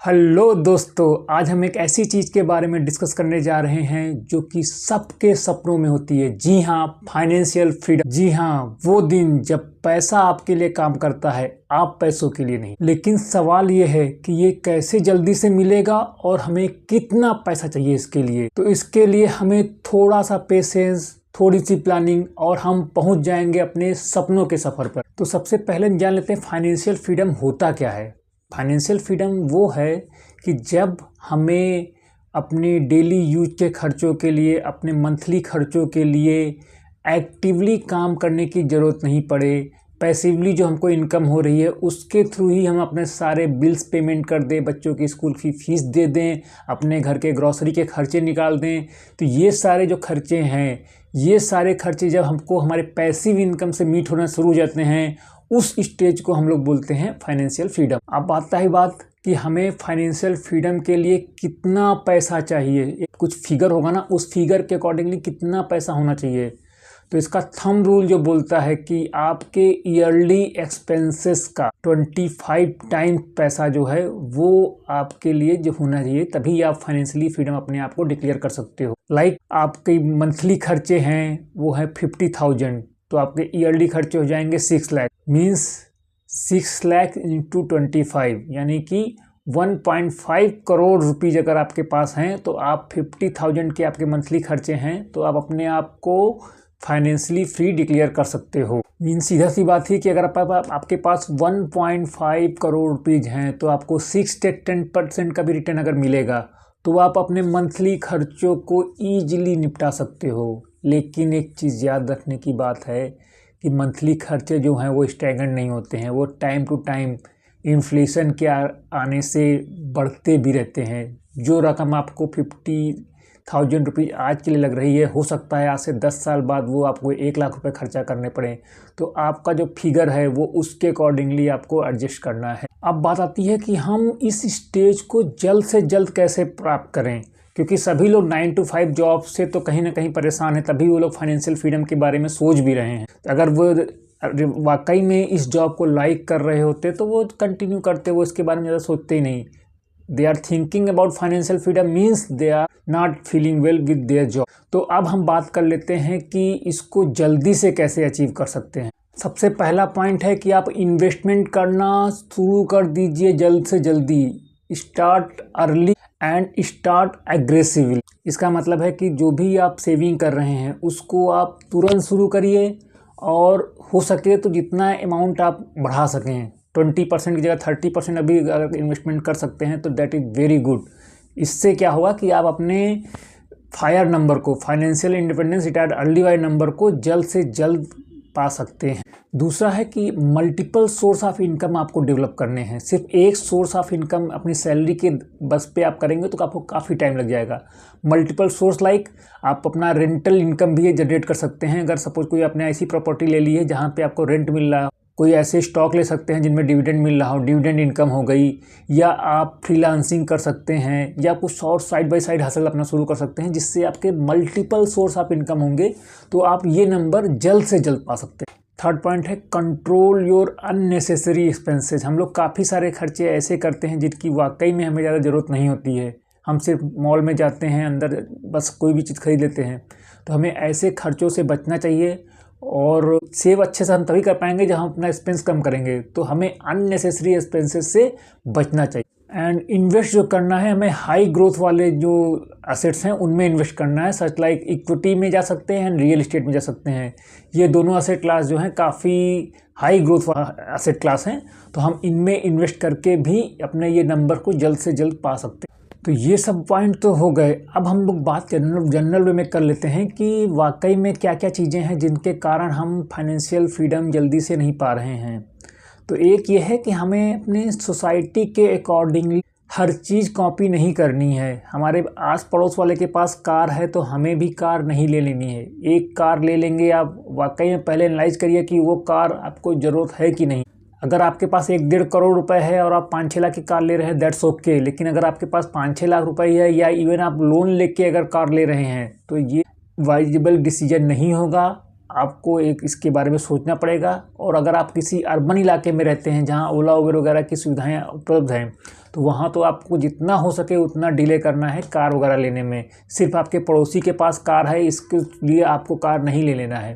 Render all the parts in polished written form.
Hello दोस्तों, आज हम एक ऐसी चीज़ के बारे में डिस्कस करने जा रहे हैं जो कि सबके सपनों में होती है। जी हाँ, फाइनेंशियल फ्रीडम। जी हाँ, वो दिन जब पैसा आपके लिए काम करता है, आप पैसों के लिए नहीं। लेकिन सवाल ये है कि ये कैसे जल्दी से मिलेगा और हमें कितना पैसा चाहिए इसके लिए। तो इसके लिए हमें थोड़ा सा पेशेंस, थोड़ी सी प्लानिंग और हम पहुंच जाएंगे अपने सपनों के सफर पर। तो सबसे पहले जान लेते हैं फाइनेंशियल फ्रीडम होता क्या है। फाइनेंशियल फ्रीडम वो है कि जब हमें अपने डेली यूज के खर्चों के लिए, अपने मंथली खर्चों के लिए एक्टिवली काम करने की ज़रूरत नहीं पड़े। पैसिवली जो हमको इनकम हो रही है उसके थ्रू ही हम अपने सारे बिल्स पेमेंट कर दें, बच्चों की स्कूल की फीस दे दें, अपने घर के ग्रॉसरी के खर्चे निकाल दें। तो ये सारे जो खर्चे हैं, ये सारे खर्चे जब हमको हमारे पैसिव इनकम से मीट होना शुरू हो जाते हैं, उस स्टेज को हम लोग बोलते हैं फाइनेंशियल फ्रीडम। अब आता है बात कि हमें फाइनेंशियल फ्रीडम के लिए कितना पैसा चाहिए। कुछ फिगर होगा ना, उस फिगर के अकॉर्डिंगली कितना पैसा होना चाहिए। तो इसका थंब रूल जो बोलता है कि आपके ईयरली एक्सपेंसेस का 25 टाइम पैसा जो है वो आपके लिए जो होना चाहिए, तभी आप फाइनेंशियली फ्रीडम अपने आप को डिक्लेयर कर सकते हो। लाइक आपके मंथली खर्चे हैं वो है 50,000, तो आपके ईयरली खर्चे हो जाएंगे 6 लाख। मीन्स 6 लाख इंटू 25 यानी कि 1.5 करोड़ रुपीज़ अगर आपके पास हैं तो आप 50,000 के आपके मंथली खर्चे हैं तो आप अपने आप को फाइनेंशियली फ्री डिक्लेयर कर सकते हो। मीन सीधा सी बात है कि अगर आपके पास 1.5 करोड़ रुपीज़ हैं तो आपको 6 से 10% का भी रिटर्न अगर मिलेगा तो आप अपने मंथली खर्चों को ईजिली निपटा सकते हो। लेकिन एक चीज़ याद रखने की बात है कि मंथली खर्चे जो हैं वो स्टैगर्ड नहीं होते हैं, वो टाइम टू टाइम इन्फ्लेशन के आने से बढ़ते भी रहते हैं। जो रकम आपको 50,000 रुपीज़ आज के लिए लग रही है, हो सकता है आज से 10 साल बाद वो आपको 1 लाख रुपए खर्चा करने पड़े। तो आपका जो फिगर है वो उसके अकॉर्डिंगली आपको एडजस्ट करना है। अब बात आती है कि हम इस स्टेज को जल्द से जल्द कैसे प्राप्त करें, क्योंकि सभी लोग 9 to 5 जॉब से तो कहीं ना कहीं परेशान हैं, तभी वो लोग फाइनेंशियल फ्रीडम के बारे में सोच भी रहे हैं। अगर वो वाकई में इस जॉब को लाइक कर रहे होते तो वो कंटिन्यू करते, वो इसके बारे में ज़्यादा सोचते ही नहीं। They are thinking about financial freedom means they are not feeling well with their job. तो अब हम बात कर लेते हैं कि इसको जल्दी से कैसे अचीव कर सकते हैं। सबसे पहला पॉइंट है कि आप इन्वेस्टमेंट करना शुरू कर दीजिए जल्द से जल्दी। Start early and start aggressively. इसका मतलब है कि जो भी आप सेविंग कर रहे हैं उसको आप तुरंत शुरू करिए और हो सके तो जितना अमाउंट आप बढ़ा सकें, 20% की जगह 30% अभी अगर इन्वेस्टमेंट कर सकते हैं तो दैट इज़ वेरी गुड। इससे क्या होगा कि आप अपने फायर नंबर को, फाइनेंशियल इंडिपेंडेंस रिटायर्ड अर्ली वाले नंबर को जल्द से जल्द पा सकते हैं। दूसरा है कि मल्टीपल सोर्स ऑफ इनकम आपको डेवलप करने हैं। सिर्फ एक सोर्स ऑफ इनकम अपनी सैलरी के बस पे आप करेंगे तो आपको काफ़ी टाइम लग जाएगा। मल्टीपल सोर्स लाइक आप अपना रेंटल इनकम भी जनरेट कर सकते हैं। अगर सपोज कोई आपने ऐसी प्रॉपर्टी ले ली है जहाँ पे आपको रेंट मिल रहा है, कोई ऐसे स्टॉक ले सकते हैं जिनमें डिविडेंड मिल रहा हो, डिविडेंड इनकम हो गई, या आप फ्रीलांसिंग कर सकते हैं, या कुछ और साइड बाय साइड हसल अपना शुरू कर सकते हैं जिससे आपके मल्टीपल सोर्स ऑफ इनकम होंगे तो आप ये नंबर जल्द से जल्द पा सकते हैं। थर्ड पॉइंट है कंट्रोल योर अननेसेसरी एक्सपेंसेस। हम लोग काफ़ी सारे खर्चे ऐसे करते हैं जिनकी वाकई में हमें ज़्यादा ज़रूरत नहीं होती है। हम सिर्फ मॉल में जाते हैं, अंदर बस कोई भी चीज़ खरीद लेते हैं। तो हमें ऐसे खर्चों से बचना चाहिए और सेव अच्छे से हम तभी कर पाएंगे जब हम अपना एक्सपेंस कम करेंगे। तो हमें अननेसेसरी एक्सपेंसेस से बचना चाहिए। एंड इन्वेस्ट जो करना है, हमें हाई ग्रोथ वाले जो असेट्स हैं उनमें इन्वेस्ट करना है। सच लाइक इक्विटी में जा सकते हैं, रियल एस्टेट में जा सकते हैं। ये दोनों असेट क्लास जो हैं काफ़ी हाई ग्रोथ असेट क्लास हैं, तो हम इनमें इन्वेस्ट करके भी अपने ये नंबर को जल्द से जल्द पा सकते हैं। तो ये सब पॉइंट तो हो गए। अब हम लोग बात जनरल वे में कर लेते हैं कि वाकई में क्या क्या चीज़ें हैं जिनके कारण हम फाइनेंशियल फ्रीडम जल्दी से नहीं पा रहे हैं। तो एक ये है कि हमें अपनी सोसाइटी के अकॉर्डिंगली हर चीज़ कॉपी नहीं करनी है। हमारे आस पड़ोस वाले के पास कार है तो हमें भी कार नहीं ले लेनी है। एक कार ले लेंगे, आप वाकई में पहले एनालाइज करिए कि वो कार आपको ज़रूरत है कि नहीं। अगर आपके पास 1-1.5 करोड़ रुपए है और आप 5-6 लाख की कार ले रहे हैं, दैट्स ओके। लेकिन अगर आपके पास 5-6 लाख रुपए है या इवन आप लोन लेके अगर कार ले रहे हैं तो ये वाइजेबल डिसीजन नहीं होगा आपको एक इसके बारे में सोचना पड़ेगा। और अगर आप किसी अर्बन इलाके में रहते हैं जहां ओला उबर वगैरह की सुविधाएं उपलब्ध हैं, तो वहां तो आपको जितना हो सके उतना डिले करना है कार वगैरह लेने में। सिर्फ आपके पड़ोसी के पास कार है, इसके लिए आपको कार नहीं ले लेना है।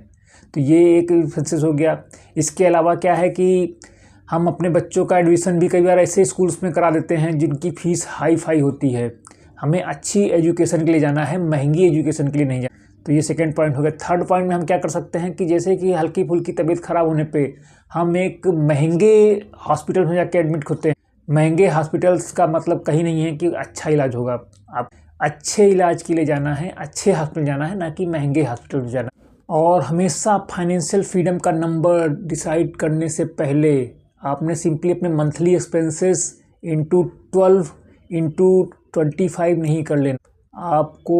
तो ये एक डिफरेंसेस हो गया। इसके अलावा क्या है कि हम अपने बच्चों का एडमिशन भी कई बार ऐसे स्कूल्स में करा देते हैं जिनकी फ़ीस हाई फाई होती है। हमें अच्छी एजुकेशन के लिए जाना है, महंगी एजुकेशन के लिए नहीं जाना। तो ये सेकंड पॉइंट हो गया। थर्ड पॉइंट में हम क्या कर सकते हैं कि जैसे कि हल्की फुल्की तबीयत ख़राब होने पे हम एक महंगे हॉस्पिटल में जाके एडमिट होते हैं। महंगे हॉस्पिटल्स का मतलब कहीं नहीं है कि अच्छा इलाज होगा। आप अच्छे इलाज के लिए जाना है, अच्छे हॉस्पिटल जाना है, ना कि महंगे हॉस्पिटल में जाना। और हमेशा फाइनेंशियल फ्रीडम का नंबर डिसाइड करने से पहले आपने सिंपली अपने मंथली एक्सपेंसेस इंटू 12 इंटू 25 नहीं कर लेना। आपको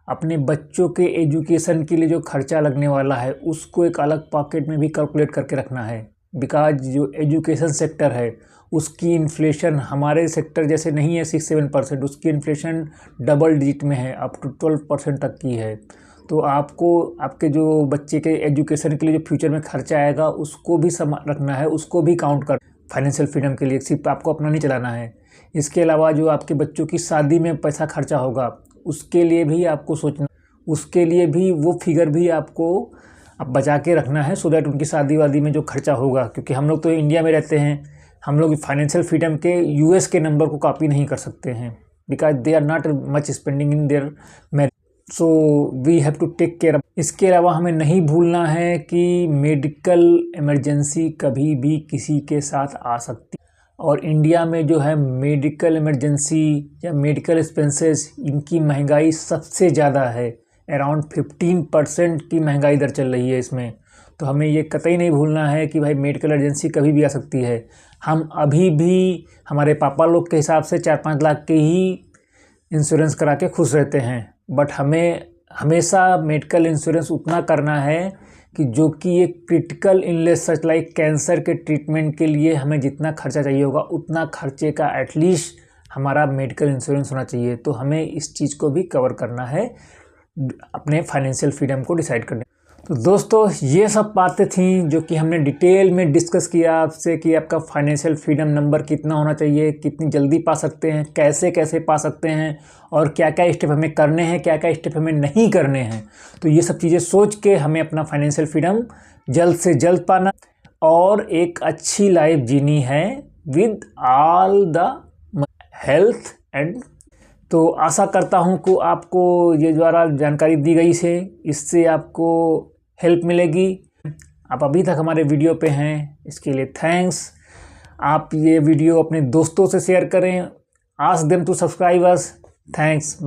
अपने बच्चों के एजुकेशन के लिए जो खर्चा लगने वाला है उसको एक अलग पॉकेट में भी कैलकुलेट करके रखना है। बिकॉज जो एजुकेशन सेक्टर है उसकी इन्फ्लेशन हमारे सेक्टर जैसे नहीं है 6-7%, उसकी इन्फ्लेशन डबल डिजिट में है, अप टू 12% तक की है। तो आपको आपके जो बच्चे के एजुकेशन के लिए जो फ्यूचर में खर्चा आएगा उसको भी रखना है, उसको भी काउंट कर। फाइनेंशियल फ्रीडम के लिए सिर्फ आपको अपना नहीं चलाना है। इसके अलावा जो आपके बच्चों की शादी में पैसा खर्चा होगा उसके लिए भी आपको सोचना, उसके लिए भी वो फिगर भी आपको अब बचा के रखना है, सो दैट उनकी शादी वादी में जो खर्चा होगा, क्योंकि हम लोग तो इंडिया में रहते हैं, हम लोग फाइनेंशियल फ्रीडम के यूएस के नंबर को कॉपी नहीं कर सकते हैं, because they are not much spending in their marriage, so we have to take care. इसके अलावा हमें नहीं भूलना है कि मेडिकल इमरजेंसी कभी भी किसी के साथ आ सकती, और इंडिया में जो है मेडिकल इमरजेंसी या मेडिकल एक्सपेंसेस इनकी महंगाई सबसे ज़्यादा है। अराउंड 15% की महंगाई दर चल रही है इसमें। तो हमें ये कतई नहीं भूलना है कि भाई मेडिकल इमरजेंसी कभी भी आ सकती है। हम अभी भी हमारे पापा लोग के हिसाब से 4-5 लाख के ही इंश्योरेंस करा के खुश रहते हैं, बट हमें हमेशा मेडिकल इंश्योरेंस उतना करना है कि जो कि एक critical illness such like cancer के ट्रीटमेंट के लिए हमें जितना खर्चा चाहिए होगा उतना खर्चे का एटलीस्ट हमारा मेडिकल इंश्योरेंस होना चाहिए। तो हमें इस चीज़ को भी कवर करना है अपने फाइनेंशियल फ्रीडम को डिसाइड करने। तो दोस्तों ये सब बातें थी जो कि हमने डिटेल में डिस्कस किया आपसे कि आपका फाइनेंशियल फ्रीडम नंबर कितना होना चाहिए, कितनी जल्दी पा सकते हैं, कैसे कैसे पा सकते हैं, और क्या क्या स्टेप हमें करने हैं, क्या क्या स्टेप हमें नहीं करने हैं। तो ये सब चीज़ें सोच के हमें अपना फाइनेंशियल फ्रीडम जल्द से जल्द पाना और एक अच्छी लाइफ जीनी है with all the health and. तो आशा करता हूँ कि आपको ये द्वारा जानकारी दी गई से इससे आपको हेल्प मिलेगी। आप अभी तक हमारे वीडियो पे हैं, इसके लिए थैंक्स। आप ये वीडियो अपने दोस्तों से शेयर करें, ask them to subscribe us. Thanks.